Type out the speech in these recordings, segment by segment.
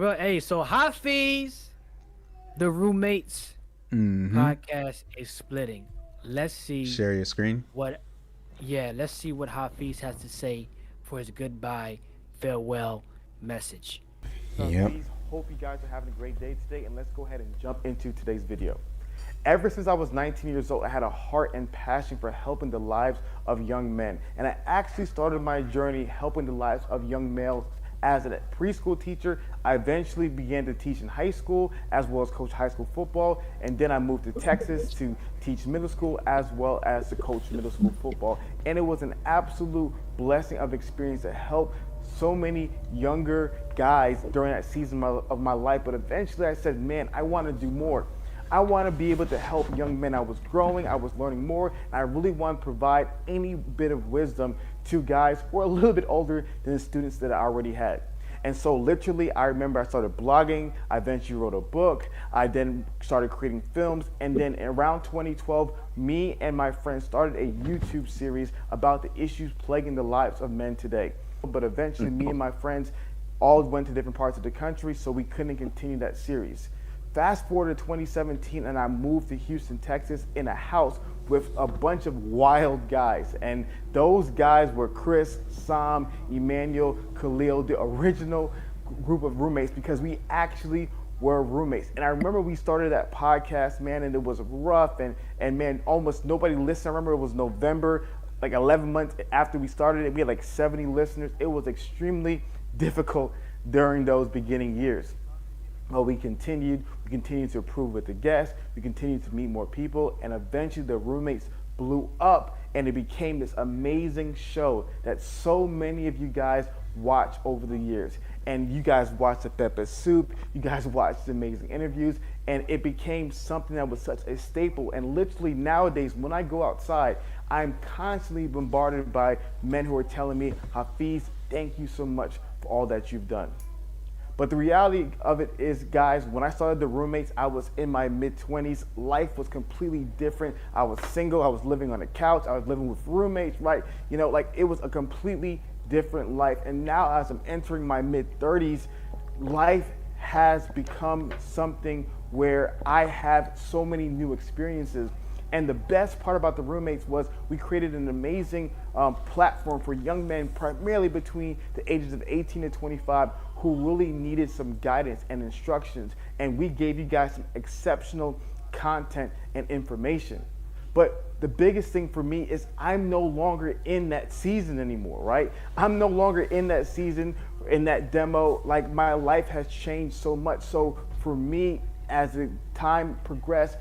Well, hey, so Hafeeze, the roommates Mm-hmm. podcast is splitting. Let's see Share your screen. what, yeah, let's see what Hafeeze has to say for his goodbye, farewell message. Yep. Hafeeze. Hope you guys are having a great day today, and let's go ahead and jump into today's video. Ever since I was 19 years old, I had a heart and passion for helping the lives of young men. And I actually started my journey helping the lives of young males as a preschool teacher. I eventually began to teach in high school as well as coach high school football. And then I moved to Texas to teach middle school as well as to coach middle school football. And it was an absolute blessing of experience to help so many younger guys during that season of my life. But eventually I said, man, I want to do more. I want to be able to help young men. I was growing, I was learning more, and I really want to provide any bit of wisdom to guys who are a little bit older than the students that I already had. And so literally, I remember I started blogging, I eventually wrote a book, I then started creating films, and then around 2012, me and my friends started a YouTube series about the issues plaguing the lives of men today. But eventually, me and my friends all went to different parts of the country, so we couldn't continue that series. Fast forward to 2017, and I moved to Houston, Texas, in a house with a bunch of wild guys. And those guys were Chris, Sam, Emmanuel, Khalil, the original group of roommates, because we actually were roommates. And I remember we started that podcast, man, and it was rough, and man, almost nobody listened. I remember it was November, like 11 months after we started it. We had like 70 listeners. It was extremely difficult during those beginning years. Well, we continued to improve with the guests, we continued to meet more people, and eventually the roommates blew up, and it became this amazing show that so many of you guys watch over the years. And you guys watched the Pepper Soup, you guys watched the amazing interviews, and it became something that was such a staple. And literally nowadays, when I go outside, I'm constantly bombarded by men who are telling me, Hafeeze, thank you so much for all that you've done. But the reality of it is, guys, when I started the roommates, I was in my mid-20s. Life was completely different. I was single. I was living on a couch. I was living with roommates, right? You know, like it was a completely different life. And now as I'm entering my mid-30s, life has become something where I have so many new experiences. And the best part about the roommates was we created an amazing platform for young men, primarily between the ages of 18 to 25, who really needed some guidance and instructions. And we gave you guys some exceptional content and information. But the biggest thing for me is I'm no longer in that season anymore, right? I'm no longer in that season, in that demo. Like, my life has changed so much. So for me, as the time progressed,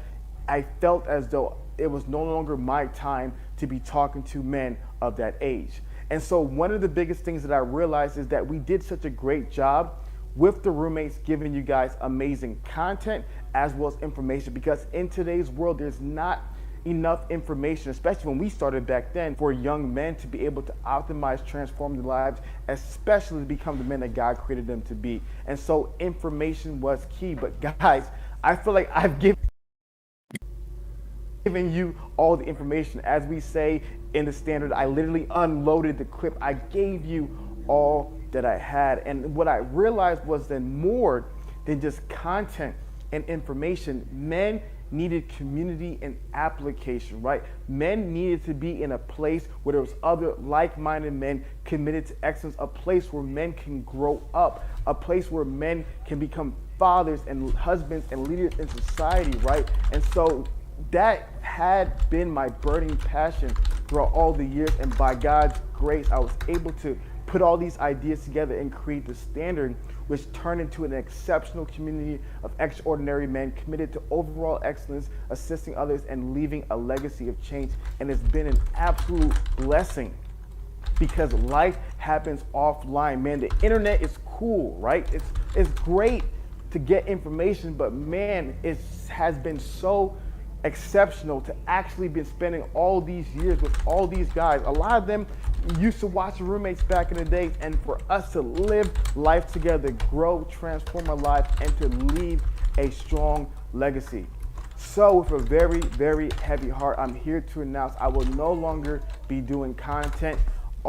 I felt as though it was no longer my time to be talking to men of that age. And so one of the biggest things that I realized is that we did such a great job with the roommates giving you guys amazing content as well as information, because in today's world, there's not enough information, especially when we started back then, for young men to be able to optimize, transform their lives, especially to become the men that God created them to be. And so information was key. But guys, I feel like I've given you all the information. As we say in the standard, I literally unloaded the clip. I gave you all that I had. And what I realized was then more than just content and information, men needed community and application, right? Men needed to be in a place where there was other like-minded men committed to excellence, a place where men can grow up, a place where men can become fathers and husbands and leaders in society, right? And so that had been my burning passion throughout all the years, and by God's grace, I was able to put all these ideas together and create the standard, which turned into an exceptional community of extraordinary men committed to overall excellence, assisting others, and leaving a legacy of change. And it's been an absolute blessing, because life happens offline, man. The internet is cool, right? It's great to get information, but man, it has been so exceptional to actually been spending all these years with all these guys. A lot of them used to watch the roommates back in the day, and for us to live life together, grow, transform our lives, and to leave a strong legacy. So with a very, very heavy heart, I'm here to announce I will no longer be doing content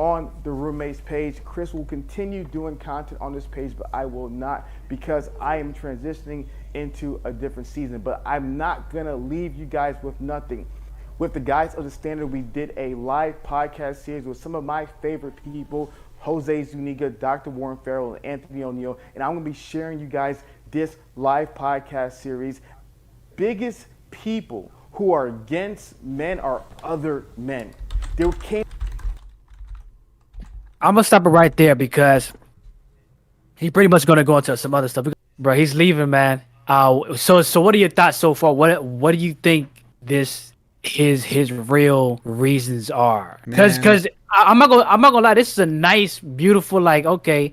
on the roommates page. Chris will continue doing content on this page, but I will not, because I am transitioning into a different season. But I'm not gonna leave you guys with nothing. With the guys of the Standard, we did a live podcast series with some of my favorite people, Jose Zuniga, Dr. Warren Farrell, and Anthony O'Neill. And I'm going to be sharing you guys this live podcast series. Biggest people who are against men are other men. There came. I'm gonna stop it right there because he pretty much gonna go into some other stuff. Bro, he's leaving, man. So what are your thoughts so far? What do you think this his real reasons are? Man, I'm not gonna lie. This is a nice, beautiful, like, okay,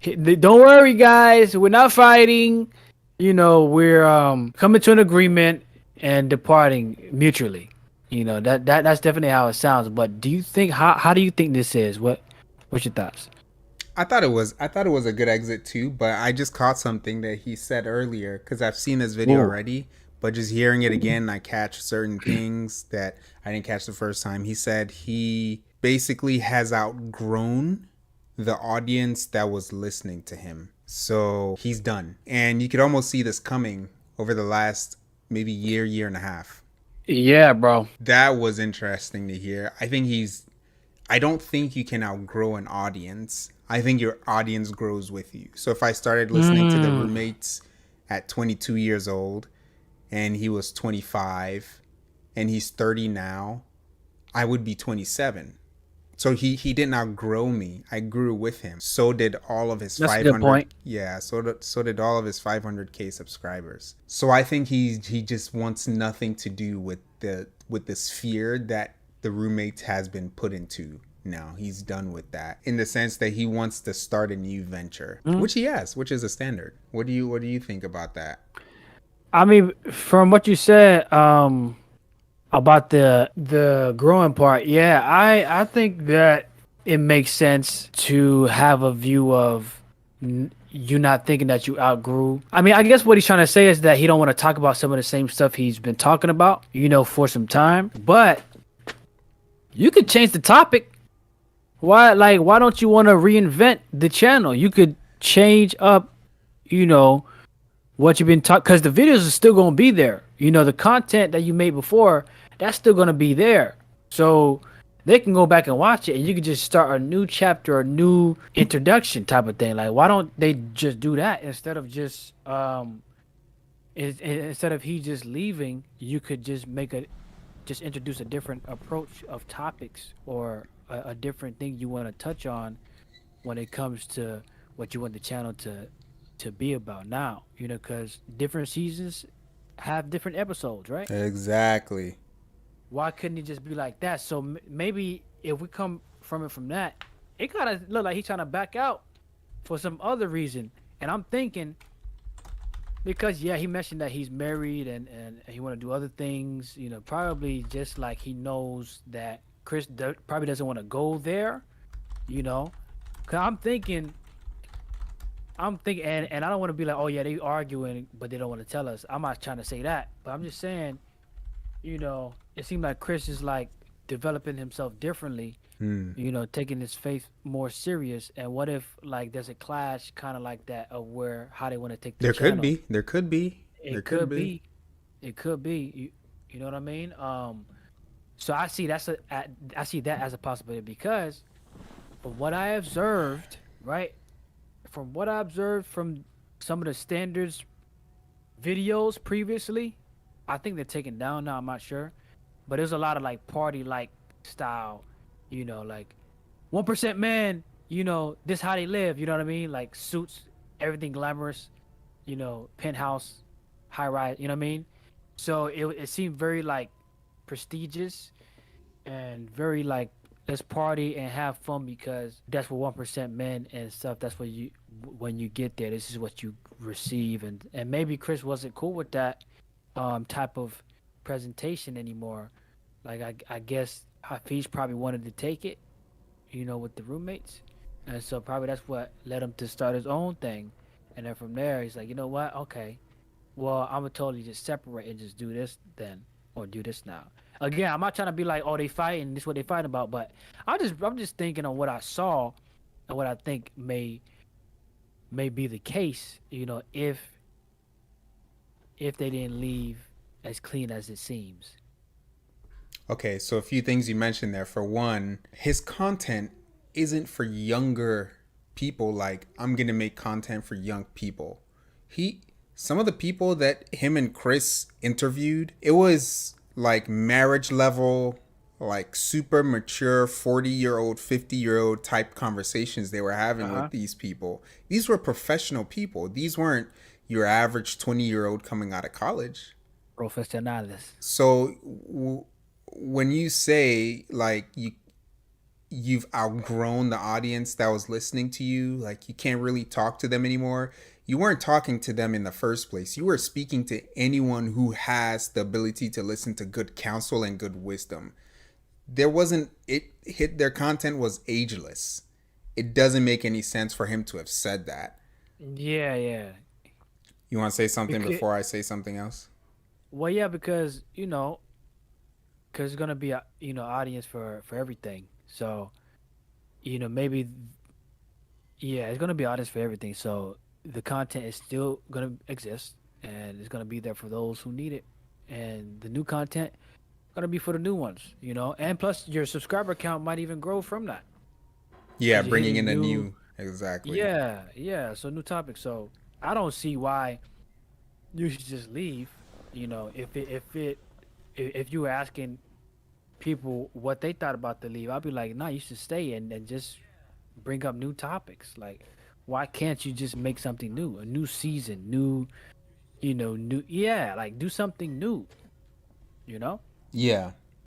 don't worry, guys. We're not fighting. We're coming to an agreement and departing mutually. That's definitely how it sounds. But do you think how do you think this is? What's your thoughts? I thought it was a good exit too, but I just caught something that he said earlier because I've seen this video Whoa. already, but just hearing it again, I catch certain things that I didn't catch the first time. He said he basically has outgrown the audience that was listening to him. So he's done. And you could almost see this coming over the last maybe year and a half. Yeah, bro. That was interesting to hear. I don't think you can outgrow an audience. I think your audience grows with you. So if I started listening to the roommates at 22 years old and he was 25 and he's 30 now, I would be 27. So he didn't outgrow me. I grew with him. So did all of his That's a good 500. point. Yeah, so did all of his 500K subscribers. So I think he just wants nothing to do with the sphere that the roommate has been put into. Now he's done with that in the sense that he wants to start a new venture, which he has, which is a standard. What do you think about that? I mean, from what you said, about the growing part, yeah, I think that it makes sense to have a view of you not thinking that you outgrew. I mean, I guess what he's trying to say is that he don't want to talk about some of the same stuff he's been talking about, for some time. But you could change the topic. Why don't you want to reinvent the channel? You could change up, what you've been talking, because the videos are still going to be there. The content that you made before, that's still going to be there. So they can go back and watch it, and you can just start a new chapter, a new introduction type of thing. Like, why don't they just do that instead of just instead of he just leaving? You could just introduce a different approach of topics, or a different thing you want to touch on when it comes to what you want the channel to be about now. Because different seasons have different episodes, right? Exactly. Why couldn't it just be like that? So maybe if we come from that, it kind of look like he's trying to back out for some other reason. And I'm thinking, because yeah, he mentioned that he's married and he want to do other things. Probably just like he knows that Chris probably doesn't want to go there. Cause I'm thinking, and I don't want to be like, oh yeah, they arguing, but they don't want to tell us. I'm not trying to say that, but I'm just saying, it seemed like Chris is like developing himself differently. Taking his faith more serious. And what if like there's a clash kind of like that of how they want to take the There could channel? be. There could be. There It could could be. be. It could be. You know what I mean? So I see I see that as a possibility because from what I observed, right? From what I observed from some of the standards videos previously, I think they're taken down now. I'm not sure, but there's a lot of like party like style, like 1% man. This how they live. You know what I mean? Like suits, everything glamorous. Penthouse, high rise. You know what I mean? So it seemed very like prestigious and very like let's party and have fun because that's what 1% men and stuff. That's what when you get there, this is what you receive, and maybe Chris wasn't cool with that type of presentation anymore. Like I guess Hafeeze probably wanted to take it, with the roommates, and so probably that's what led him to start his own thing, and then from there he's like, you know what, okay, well I'm gonna totally just separate and just do this then, or do this now. again, I'm not trying to be like, oh, they fighting. This is what they fighting about. But I'm just thinking on what I saw and what I think may be the case. If they didn't leave as clean as it seems. Okay, so a few things you mentioned there. For one, his content isn't for younger people. Like, I'm gonna make content for young people. He, some of the people that him and Chris interviewed, it was like marriage level, like super mature 40-year-old, 50-year-old type conversations they were having Uh-huh. with these people. These were professional people. These weren't your average 20-year-old coming out of college. Profesionales. So when you say like you've outgrown the audience that was listening to you, like you can't really talk to them anymore, you weren't talking to them in the first place. You were speaking to anyone who has the ability to listen to good counsel and good wisdom. There wasn't it hit Their content was ageless. It doesn't make any sense for him to have said that. Yeah, yeah. You want to say something Because, before I say something else? well, yeah, because because it's gonna be a audience for everything. So maybe yeah, it's gonna be audience for everything. So the content is still gonna exist, and it's gonna be there for those who need it, and the new content gonna be for the new ones. And plus your subscriber count might even grow from that Yeah, because you're bringing hitting in a new. new, exactly. Yeah, yeah. So new topic. So I don't see why you should just leave. If you were asking people what they thought about the leave, I'd be like, nah, you should stay and just bring up new topics. Like, why can't you just make something new, a new season, new, yeah, like do something new, you know? Yeah.